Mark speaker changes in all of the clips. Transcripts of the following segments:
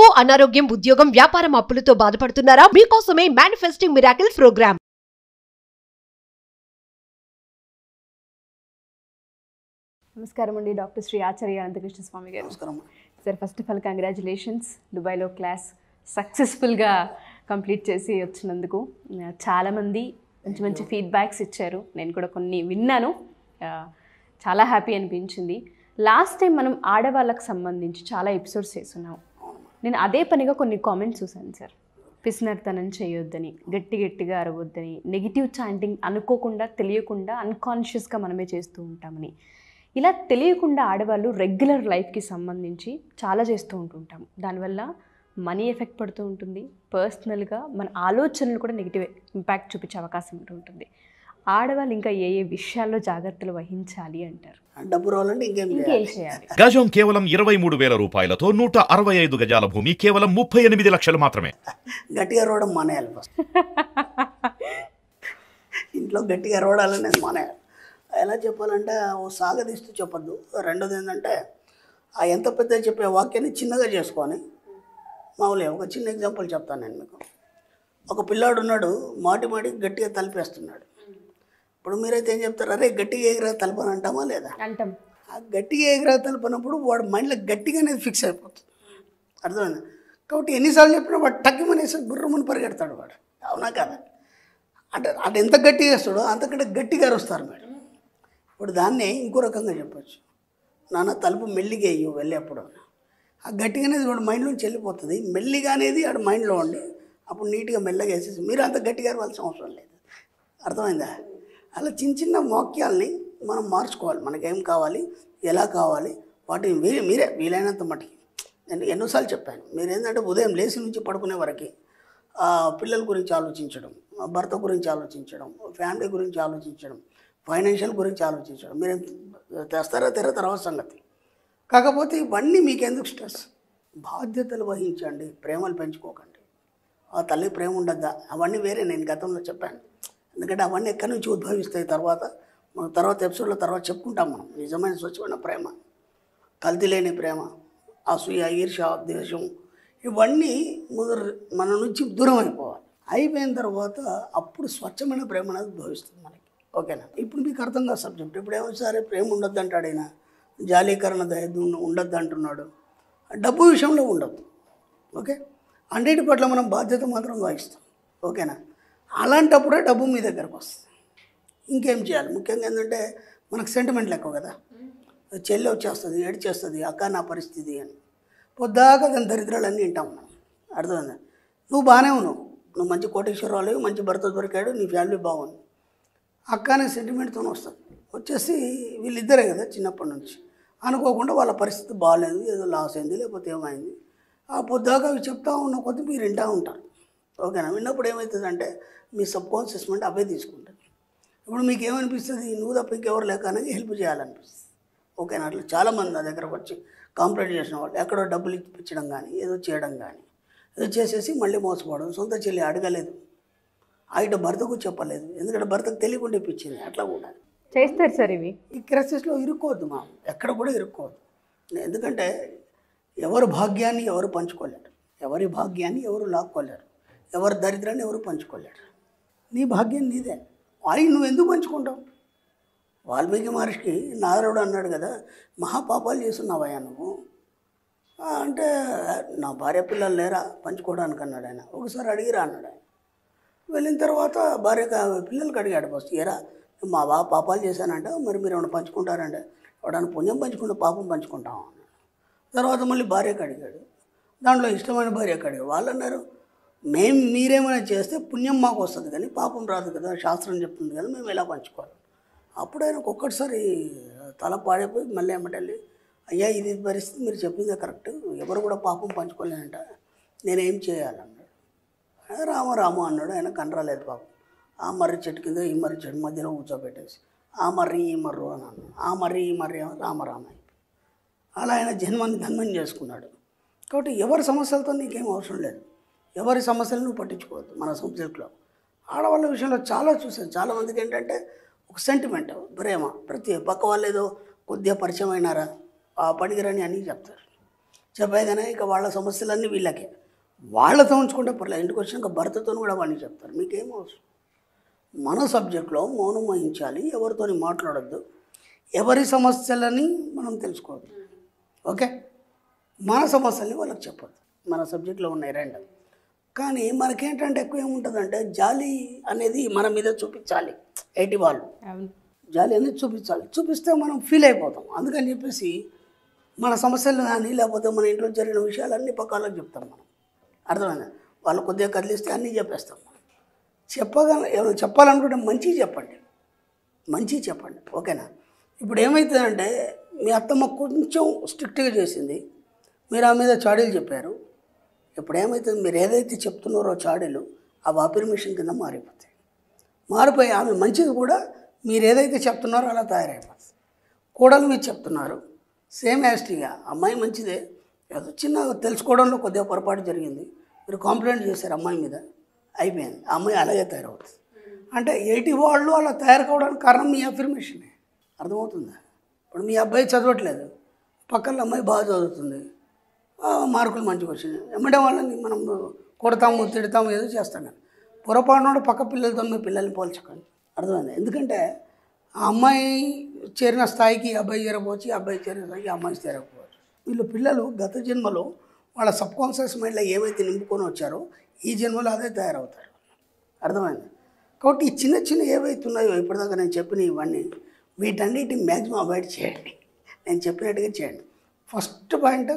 Speaker 1: అప్పు, అనారోగ్యం, ఉద్యోగం, వ్యాపారం అప్పులతో బాధపడుతున్నారా? మీకోసమే మేనిఫెస్టింగ్ మిరాకిల్స్ ప్రోగ్రామ్.
Speaker 2: నమస్కారం అండి, డాక్టర్ శ్రీ ఆచార్య అనంతకృష్ణ స్వామి గారు.
Speaker 3: నమస్కారం
Speaker 2: sir, first of all congratulations. దుబాయ్లో క్లాస్ సక్సెస్ఫుల్గా కంప్లీట్ చేసి వచ్చినందుకు. చాలామంది మంచి మంచి ఫీడ్బ్యాక్స్ ఇచ్చారు, నేను కూడా కొన్ని విన్నాను. చాలా హ్యాపీ అనిపించింది. లాస్ట్ టైం మనం ఆడవాళ్ళకు సంబంధించి చాలా ఎపిసోడ్స్ చేస్తున్నాం. నేను అదే పనిగా కొన్ని కామెంట్స్ చూశాను సార్. పిసినర్తనం చేయొద్దని, గట్టిగా అరవద్దని, నెగిటివ్ చాంటింగ్ అనుకోకుండా తెలియకుండా అన్కాన్షియస్గా మనమే చేస్తూ ఉంటామని. ఇలా తెలియకుండా ఆడవాళ్ళు రెగ్యులర్ లైఫ్కి సంబంధించి చాలా చేస్తూ ఉంటుంటాం. దానివల్ల మనీ ఎఫెక్ట్ పడుతూ ఉంటుంది, పర్సనల్గా మన ఆలోచనలు కూడా నెగిటివ్ ఇంపాక్ట్ చూపించే అవకాశం ఉంటుంది. ఆడవాళ్ళు ఇంకా ఏ ఏ విషయాల్లో జాగ్రత్తలు వహించాలి అంటారు?
Speaker 3: డబ్బు రావాలంటే ఇంకేం
Speaker 2: చేయాలి?
Speaker 4: గజం కేవలం 23,000 రూపాయలతో 165 గజాల భూమి కేవలం 38 లక్షలు మాత్రమే.
Speaker 3: గట్టిగా రోవడం మానేయాలి. ఫస్ట్ ఇంట్లో గట్టిగా రోడాలనేది మానేయాలి. ఎలా చెప్పాలంటే ఓ సాగదీస్తూ చెప్పొద్దు. రెండోది ఏంటంటే ఆ ఎంత పెద్ద చెప్పే వాక్యాన్ని చిన్నగా చేసుకొని మామూలుగా ఒక చిన్న ఎగ్జాంపుల్ చెప్తాను నేను మీకు. ఒక పిల్లాడు ఉన్నాడు, మాటికి గట్టిగా తలిపేస్తున్నాడు. ఇప్పుడు మీరైతే ఏం చెప్తారు? అరే గట్టిగా ఎగిరా తలపని అంటామా లేదా?
Speaker 2: అంటాం.
Speaker 3: ఆ గట్టిగా ఎగిరా తలపనప్పుడు వాడు మైండ్లో గట్టిగా అనేది ఫిక్స్ అయిపోతుంది. అర్థమైంది? కాబట్టి ఎన్నిసార్లు చెప్పినా వాడు టక్కుమనేసి గుర్రమని పరిగెడతాడు వాడు. అవునా కదా? అంటే అటు ఎంత గట్టిగా వేస్తాడో అంతకంటే గట్టిగా అరుస్తారు మేడం. ఇప్పుడు దాన్నే ఇంకో రకంగా చెప్పచ్చు. నాన్న తలుపు మెల్లిగా వేయు వెళ్ళేప్పుడు. ఆ గట్టిగా అనేది వాడు మైండ్లోంచి వెళ్ళిపోతుంది. మెల్లిగా అనేది వాడు మైండ్లో ఉండి అప్పుడు నీట్గా మెల్లగా వేసేసి మీరు అంత గట్టిగా అరవాల్సిన అవసరం లేదు. అర్థమైందా? అలా చిన్న చిన్న వాక్యాల్ని మనం మార్చుకోవాలి. మనకేం కావాలి, ఎలా కావాలి, వాటిని మీరే వీలైనంత మటుకి. నేను ఎన్నోసార్లు చెప్పాను, మీరు ఏంటంటే ఉదయం లేచి నుంచి పడుకునే వరకు పిల్లల గురించి ఆలోచించడం, భర్త గురించి ఆలోచించడం, ఫ్యామిలీ గురించి ఆలోచించడం, ఫైనాన్షియల్ గురించి ఆలోచించడం. మీరు తెస్తారా తర్వాత సంగతి. కాకపోతే ఇవన్నీ మీకెందుకు స్ట్రెస్? బాధ్యతలు వహించండి, ప్రేమలు పెంచుకోకండి. ఆ తల్లి ప్రేమ ఉండద్దా? అవన్నీ వేరే, నేను గతంలో చెప్పాను. ఎందుకంటే అవన్నీ ఎక్కడి నుంచి ఉద్భవిస్తాయి తర్వాత ఎపిసోడ్ల తర్వాత చెప్పుకుంటాం మనం. నిజమైన స్వచ్ఛమైన ప్రేమ, కల్తీ లేని ప్రేమ, అసూయ, ఈర్ష్య, ద్వేషం ఇవన్నీ మన నుంచి దూరం అయిపోవాలి. అయిపోయిన తర్వాత అప్పుడు స్వచ్ఛమైన ప్రేమ అనేది ఉద్భవిస్తుంది మనకి. ఓకేనా? ఇప్పుడు మీకు అర్థం కాదు సబ్జెక్ట్. ఇప్పుడు ఏమొచ్చారే ప్రేమ ఉండొద్దు అంటాడు ఆయన, జాలీకరణ ఉండొద్దు అంటున్నాడు. డబ్బు విషయంలో ఉండొద్దు. ఓకే, అన్నిటి పట్ల మనం బాధ్యత మాత్రం వహిస్తాం. ఓకేనా? అలాంటప్పుడే డబ్బు మీ దగ్గరకు వస్తుంది. ఇంకేం చేయాలి? ముఖ్యంగా ఏంటంటే మనకు సెంటిమెంట్లు ఎక్కువ కదా. చెల్లి వచ్చేస్తుంది, ఏడ్చేస్తుంది, అక్క నా పరిస్థితి అని. పొద్దాక దాని దరిద్రాలన్నీ వింటాం మనం. అర్థమైందా? నువ్వు బాగానే ఉన్నావు, నువ్వు మంచి కోటేశ్వరరావు, మంచి భర్త దొరికాడు, నీ ఫ్యామిలీ బాగుంది. అక్క అనే సెంటిమెంట్తో వస్తుంది. వచ్చేసి వీళ్ళిద్దరే కదా చిన్నప్పటి నుంచి అనుకోకుండా వాళ్ళ పరిస్థితి బాగాలేదు, ఏదో లాస్ అయింది లేకపోతే ఏమైంది. ఆ పొద్దాక అవి చెప్తా ఉన్న కొద్దీ మీరు వింటూ ఉంటారు. ఓకేనా? విన్నప్పుడు ఏమవుతుందంటే మీ సబ్కాన్షియస్ మైండ్ అవే తీసుకుంటుంది. ఇప్పుడు మీకు ఏమనిపిస్తుంది? నువ్వు తప్ప ఇంకెవరు లేక అనేది హెల్ప్ చేయాలనిపిస్తుంది. ఓకేనా? అట్లా చాలామంది నా దగ్గరకు వచ్చి కాంప్లైంట్ చేసిన వాళ్ళు ఎక్కడో డబ్బులు ఇప్పించడం కానీ ఏదో చేయడం కానీ ఏదో చేసేసి మళ్ళీ మోసపోవడం. సొంత చెల్లి అడగలేదు, ఆయన భర్తకు చెప్పలేదు, ఎందుకంటే భర్తకు తెలియకుండా ఇప్పించింది. అట్లా కూడా
Speaker 2: చేస్తారు సార్. ఇవి
Speaker 3: ఈ క్రైసిస్లో ఇరుక్కోవద్దు మా, ఎక్కడ కూడా ఇరుక్కోవద్దు. ఎందుకంటే ఎవరు భాగ్యాన్ని ఎవరు పంచుకోలేరు, ఎవరి భాగ్యాన్ని ఎవరు లాక్కోలేరు, ఎవరి దరిద్రాన్ని ఎవరు పంచుకోలేరు. నీ భాగ్యం నీదే. అవి నువ్వు ఎందుకు పంచుకుంటావు? వాల్మీకి మహర్షికి నారదుడు అన్నాడు కదా, మహాపాపాలు చేస్తున్నావయ్యా నువ్వు అంటే, నా భార్య పిల్లలు లేరా పంచుకోవడానికి అన్నాడు ఆయన. ఒకసారి అడిగిరా అన్నాడు ఆయన. వెళ్ళిన తర్వాత భార్య పిల్లలకి అడిగాడు ఫస్ట్, ఏరా మా బాగా పాపాలు చేశానంట, మరి మీరు ఏమైనా పంచుకుంటారంటే, ఎవడన్నా పుణ్యం పంచుకుంటే పాపం పంచుకుంటాం అన్నాడు. తర్వాత మళ్ళీ భార్యకి అడిగాడు, దాంట్లో ఇష్టమైన భార్యకి అడిగాడు. వాళ్ళు అన్నారు, మీరేమైనా చేస్తే పుణ్యం మాకు వస్తుంది కానీ పాపం రాదు కదా, శాస్త్రం చెప్తుంది కదా, మేము ఎలా పంచుకోవాలి. అప్పుడు ఆయనకు ఒక్కటిసారి తల పాడైపోయి మళ్ళీ ఏమంటే, అయ్యా ఇది పరిస్థితి, మీరు చెప్పిందే కరెక్ట్, ఎవరు కూడా పాపం పంచుకోలేనంట, నేనేం చేయాలన్నాడు. రామ అన్నాడు. ఆయన కనరాలేదు పాపం. ఆ మర్రి చెట్టు కింద ఈ మర్రి చెట్టు మధ్యలో కూర్చోబెట్టేసి ఆ మర్రి ఈ మర్రు అని అన్నాడు. ఆ మర్రి ఈ మర్రి రామ అలా ఆయన జన్మాన్ని ధన్యం చేసుకున్నాడు. కాబట్టి ఎవరి సమస్యలతో నీకేం అవసరం లేదు, ఎవరి సమస్యలు నువ్వు పట్టించుకోవద్దు. మన సబ్జెక్ట్లో ఆడవాళ్ళ విషయంలో చాలా చూసాను. చాలామందికి ఏంటంటే ఒక సెంటిమెంట్, ప్రేమ, ప్రతి పక్క వాళ్ళు ఏదో కొద్దిగా పరిచయం అయినారా, ఆ పనికిరని అని చెప్తారు. చెప్పేగానే ఇక వాళ్ళ సమస్యలన్నీ వీళ్ళకే. వాళ్ళతో ఉంచుకుంటే పర్లేదు, ఇంటికి వచ్చినాక భర్తతో కూడా అవన్నీ చెప్తారు. మీకేం అవసరం? మన సబ్జెక్ట్లో మౌనం వహించాలి, ఎవరితోని మాట్లాడొద్దు, ఎవరి సమస్యలని మనం తెలుసుకోవద్దు. ఓకే, మన సమస్యల్ని వాళ్ళకి చెప్పొద్దు. మన సబ్జెక్ట్లో ఉన్నాయి రెండు. కానీ మనకేంటంటే ఎక్కువ ఏముంటుందంటే జాలి అనేది మన మీద చూపించాలి. ఎయిటి వాళ్ళు జాలి అనేది చూపించాలి. చూపిస్తే మనం ఫీల్ అయిపోతాం. అందుకని చెప్పేసి మన సమస్యలు కానీ లేకపోతే మన ఇంట్లో జరిగిన విషయాలన్నీ పక్కలకు చెప్తాం మనం. అర్థమైందా? వాళ్ళు కొద్దిగా కదిలిస్తే అన్నీ చెప్పేస్తాం మనం. ఏమైనా చెప్పాలనుకుంటే మంచిగా చెప్పండి, మంచిగా చెప్పండి. ఓకేనా? ఇప్పుడు ఏమవుతుందంటే మీ అత్తమ్మ కొంచెం స్ట్రిక్ట్గా చేసింది, మీరు ఆ మీద చాడీలు చెప్పారు. ఇప్పుడు ఏమవుతుంది, మీరు ఏదైతే చెప్తున్నారో చాడీలు అవి అఫర్మేషన్ కింద మారిపోయి ఆమె మంచిది కూడా మీరు ఏదైతే చెప్తున్నారో అలా తయారైపోతుంది. కోడలు మీరు చెప్తున్నారు సేమ్ యాస్టీగా, అమ్మాయి మంచిదే, ఏదో చిన్న తెలుసుకోవడంలో కొద్దిగా పొరపాటు జరిగింది, మీరు కాంప్లైంట్ చేశారు అమ్మాయి మీద, అయిపోయింది. ఆ అమ్మాయి అలాగే తయారవుతుంది. అంటే ఎయిటి వాళ్ళు అలా తయారు కావడానికి కారణం మీ అఫర్మేషనే. అర్థమవుతుందా? ఇప్పుడు మీ అబ్బాయి చదవట్లేదు, పక్కన అమ్మాయి బాగా చదువుతుంది, మార్కులు మంచిగా వచ్చినాయి, ఎమ్మడే వాళ్ళని మనం కొడతాము తిడతాము ఏదో చేస్తాం. కానీ పొరపాటున పక్క పిల్లలతో మీ పిల్లల్ని పోల్చకండి. అర్థమైంది? ఎందుకంటే ఆ అమ్మాయి చేరిన స్థాయికి అబ్బాయి చేరకపోవచ్చు, అబ్బాయి చేరిన స్థాయికి అమ్మాయి చేరకపోవచ్చు. వీళ్ళు పిల్లలు గత జన్మలో వాళ్ళ సబ్కాన్షియస్ మైండ్లో ఏవైతే నింపుకొని వచ్చారో ఈ జన్మలో అదే తయారవుతారు. అర్థమైంది? కాబట్టి ఈ చిన్న చిన్న ఏవైతే ఉన్నాయో ఇప్పటిదాకా నేను చెప్పిన ఇవన్నీ వీటన్నిటిని మ్యాక్సిమం అవాయిడ్ చేయండి. నేను చెప్పినట్టుగా చేయండి. ఫస్ట్ పాయింట్,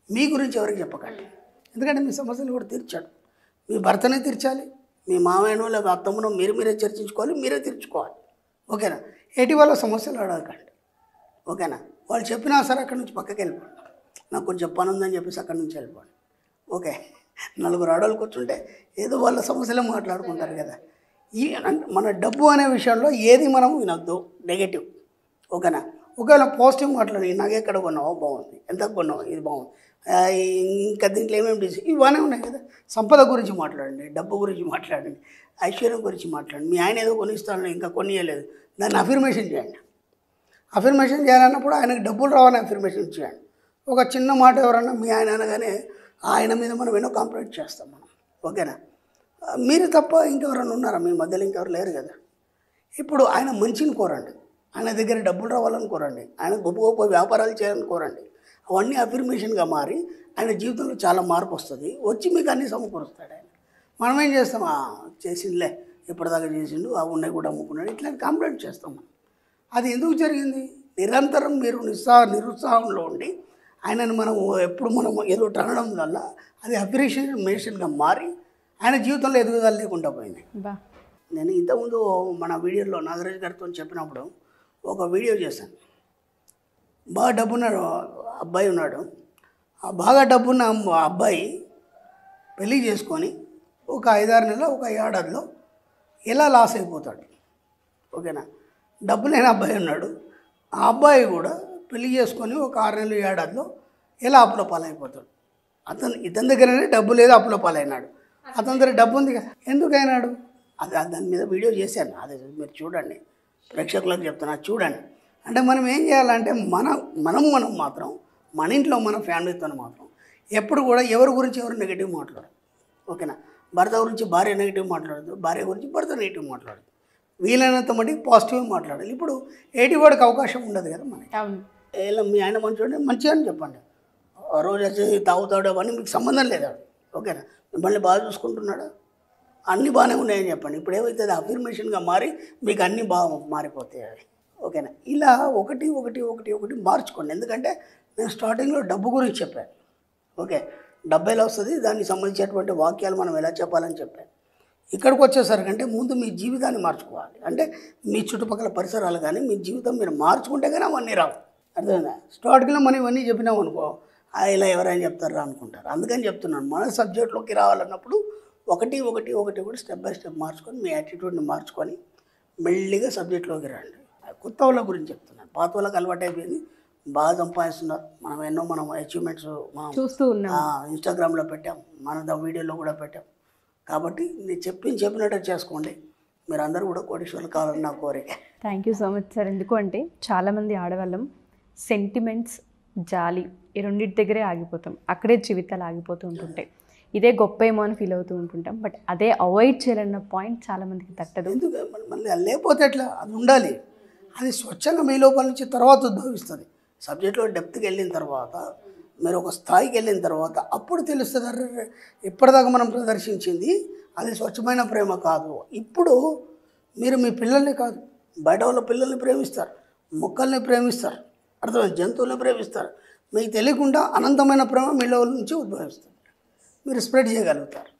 Speaker 3: మీ గురించి ఎవరికి చెప్పకండి. ఎందుకంటే మీ సమస్యలు కూడా తీర్చాడు. మీ భర్తనే తీర్చాలి, మీ మామయ్యనో లేదా అత్తమ్మనో మీరే చర్చించుకోవాలి, మీరే తీర్చుకోవాలి. ఓకేనా? ఎయిటి వాళ్ళ సమస్యలు అడగకండి. ఓకేనా? వాళ్ళు చెప్పినా సరే అక్కడి నుంచి పక్కకి వెళ్ళిపోండి. నాకు కొంచెం పని ఉందని చెప్పేసి అక్కడి నుంచి వెళ్ళిపోండి. ఓకే, నలుగురు ఆడవాళ్ళు కూర్చుంటే ఏదో వాళ్ళ సమస్యలు మాట్లాడుకుంటారు కదా. మన డబ్బు అనే విషయంలో ఏది మనం వినొద్దు నెగటివ్. ఓకేనా? ఒకవేళ పాజిటివ్ మాట్లాడి, నాకెక్కడ కొన్నావో బాగుంది, ఎంత కొన్నావు ఇది బాగుంది, ఇంకా దీంట్లో ఏమేమి ఇవన్నీ ఉన్నాయి కదా. సంపద గురించి మాట్లాడండి, డబ్బు గురించి మాట్లాడండి, ఐశ్వర్యం గురించి మాట్లాడండి. మీ ఆయన ఏదో కొనిస్తాను ఇంకా కొనియలేదు, దాన్ని అఫర్మేషన్ చేయండి. అఫర్మేషన్ చేయాలన్నప్పుడు ఆయనకు డబ్బులు రావాలని అఫర్మేషన్ చేయండి. ఒక చిన్న మాట ఎవరన్నా మీ ఆయన అనగానే ఆయన మీద మనం ఎన్నో కంప్లైంట్ చేస్తాం మనం. ఓకేనా? మీరు తప్ప ఇంకెవరైనా ఉన్నారా మీ మధ్యలో? ఇంకెవరు లేరు కదా. ఇప్పుడు ఆయన మంచిని కోరండి, ఆయన దగ్గర డబ్బులు రావాలని కోరండి, ఆయన గొప్ప గొప్ప వ్యాపారాలు చేయాలని కోరండి. అవన్నీ అఫర్మేషన్గా మారి ఆయన జీవితంలో చాలా మార్పు వస్తుంది. వచ్చి మీకు అన్నీ సమకూరుస్తాడు ఆయన. మనం ఏం చేస్తాం, చేసిందిలే ఇప్పటిదాకా చేసిండు, ఆ ఉన్నాయి కూడా అమ్ముకున్నాడు, ఇట్లాంటి కంప్లైంట్ చేస్తాం మనం. అది ఎందుకు జరిగింది? నిరంతరం మీరు నిరుత్సాహంలో ఉండి ఆయనను మనం ఎప్పుడు మనం ఏదో అనడం వల్ల అది అఫర్మేషన్గా మారి ఆయన జీవితంలో ఎదుగుదల లేకుండా పోయింది. నేను ఇంతకుముందు మన వీడియోలో నాగరాజు గారితో చెప్పినప్పుడు ఒక వీడియో చేశాను. బాగా డబ్బున్నాడు అబ్బాయి ఉన్నాడు. ఆ బాగా డబ్బున్న అబ్బాయి పెళ్ళి చేసుకొని ఒక 5-6 నెలలు ఒక ఏడాదిలో ఎలా లాస్ అయిపోతాడు. ఓకేనా? డబ్బు లేని అబ్బాయి ఉన్నాడు. ఆ అబ్బాయి కూడా పెళ్ళి చేసుకొని ఒక 6 నెలలు ఏడాదిలో ఎలా అప్పుల పాలైపోతాడు. ఇతని దగ్గరనే డబ్బు లేదు, అప్పుల పాలైనాడు. అతని దగ్గర డబ్బు ఉంది కదా, ఎందుకు అయినాడు? దాని మీద వీడియో చేశాను, అది మీరు చూడండి. ప్రేక్షకులకు చెప్తున్నా, చూడండి. అంటే మనం ఏం చేయాలంటే మనం మాత్రం మన ఇంట్లో మన ఫ్యామిలీతో మాత్రం ఎప్పుడు కూడా ఎవరి గురించి ఎవరు నెగిటివ్ మాట్లాడదు. ఓకేనా? భర్త గురించి భార్య నెగిటివ్ మాట్లాడదు, భార్య గురించి భర్త నెగిటివ్ మాట్లాడదు. వీలైనంత మటుకు పాజిటివ్ మాట్లాడాలి. ఇప్పుడు వాడికి అవకాశం ఉండదు కదా మనకి. ఎలా మీ ఆయన మంచిగా మంచిగా అని చెప్పండి. రోజు వచ్చి తాగుతాడు అవన్నీ మీకు సంబంధం లేదా? ఓకేనా? మిమ్మల్ని బాగా చూసుకుంటున్నాడా? అన్నీ బాగానే ఉన్నాయని చెప్పండి. ఇప్పుడు ఏమైతే అది అఫర్మేషన్గా మారి మీకు అన్నీ బాగా మారిపోతాయి అవి. ఓకేనా? ఇలా ఒకటి మార్చుకోండి. ఎందుకంటే నేను స్టార్టింగ్లో డబ్బు గురించి చెప్పాను. ఓకే, డబ్బు ఎలా వస్తుంది, దానికి సంబంధించినటువంటి వాక్యాలు మనం ఎలా చెప్పాలని చెప్పాను. ఇక్కడికి వచ్చేసరికి అంటే ముందు మీ జీవితాన్ని మార్చుకోవాలి. అంటే మీ చుట్టుపక్కల పరిసరాలు కానీ మీ జీవితం మీరు మార్చుకుంటే కానీ అవన్నీ రావు. అర్థమైందా? స్టార్టింగ్లో మనం ఇవన్నీ చెప్పినాం అనుకో, ఇలా ఎవరైనా చెప్తారా అనుకుంటారు. అందుకని చెప్తున్నాను, మన సబ్జెక్ట్లోకి రావాలన్నప్పుడు ఒకటి స్టెప్ బై స్టెప్ మార్చుకొని మీ యాటిట్యూడ్ని మార్చుకొని మెల్లిగా సబ్జెక్ట్లోకి రండి. కొత్త వాళ్ళ గురించి చెప్తున్నాను. పాత వాళ్ళకి అలవాటు అయిపోయింది, బాగా సంపాదిస్తున్నారు. మనం అచీవ్మెంట్స్ మనం
Speaker 2: చూస్తూ ఉన్నాం,
Speaker 3: ఇన్స్టాగ్రామ్లో పెట్టాం, మన వీడియోలో కూడా పెట్టాం. కాబట్టి నేను చెప్పినట్టు చేసుకోండి. మీరు అందరూ కూడా కోటీశ్వరులు కావాలని నా కోరిక.
Speaker 2: Thank you so much sir. ఎందుకు అంటే చాలామంది ఆడవాళ్ళం సెంటిమెంట్స్, జాలి ఈ రెండింటి దగ్గరే ఆగిపోతాం, అక్కడే జీవితాలు ఆగిపోతూ ఉంటుంటాయి. ఇదే గొప్ప ఏమో అని ఫీల్ అవుతూ ఉంటుంటాం. బట్ అదే అవాయిడ్ చేయాలన్న పాయింట్ చాలామందికి తట్టదు.
Speaker 3: ఎందుకు మళ్ళీ అది లేకపోతే ఎట్లా? అది ఉండాలి. అది స్వచ్ఛంగా మీ లోపల నుంచి తర్వాత ఉద్భవిస్తుంది. సబ్జెక్ట్లో డెప్త్కి వెళ్ళిన తర్వాత, మీరు ఒక స్థాయికి వెళ్ళిన తర్వాత అప్పుడు తెలుస్తుంది, అరే ఇప్పటిదాకా మనం ప్రదర్శించింది అది స్వచ్ఛమైన ప్రేమ కాదు. ఇప్పుడు మీరు మీ పిల్లల్ని కాదు, బయట వాళ్ళ పిల్లల్ని ప్రేమిస్తారు, మొక్కల్ని ప్రేమిస్తారు, అర్థమైంది, జంతువుల్ని ప్రేమిస్తారు. మీకు తెలియకుండా అనంతమైన ప్రేమ మీలో నుంచి ఉద్భవిస్తుంది. మీరు స్ప్రెడ్ చేయగలుగుతారు.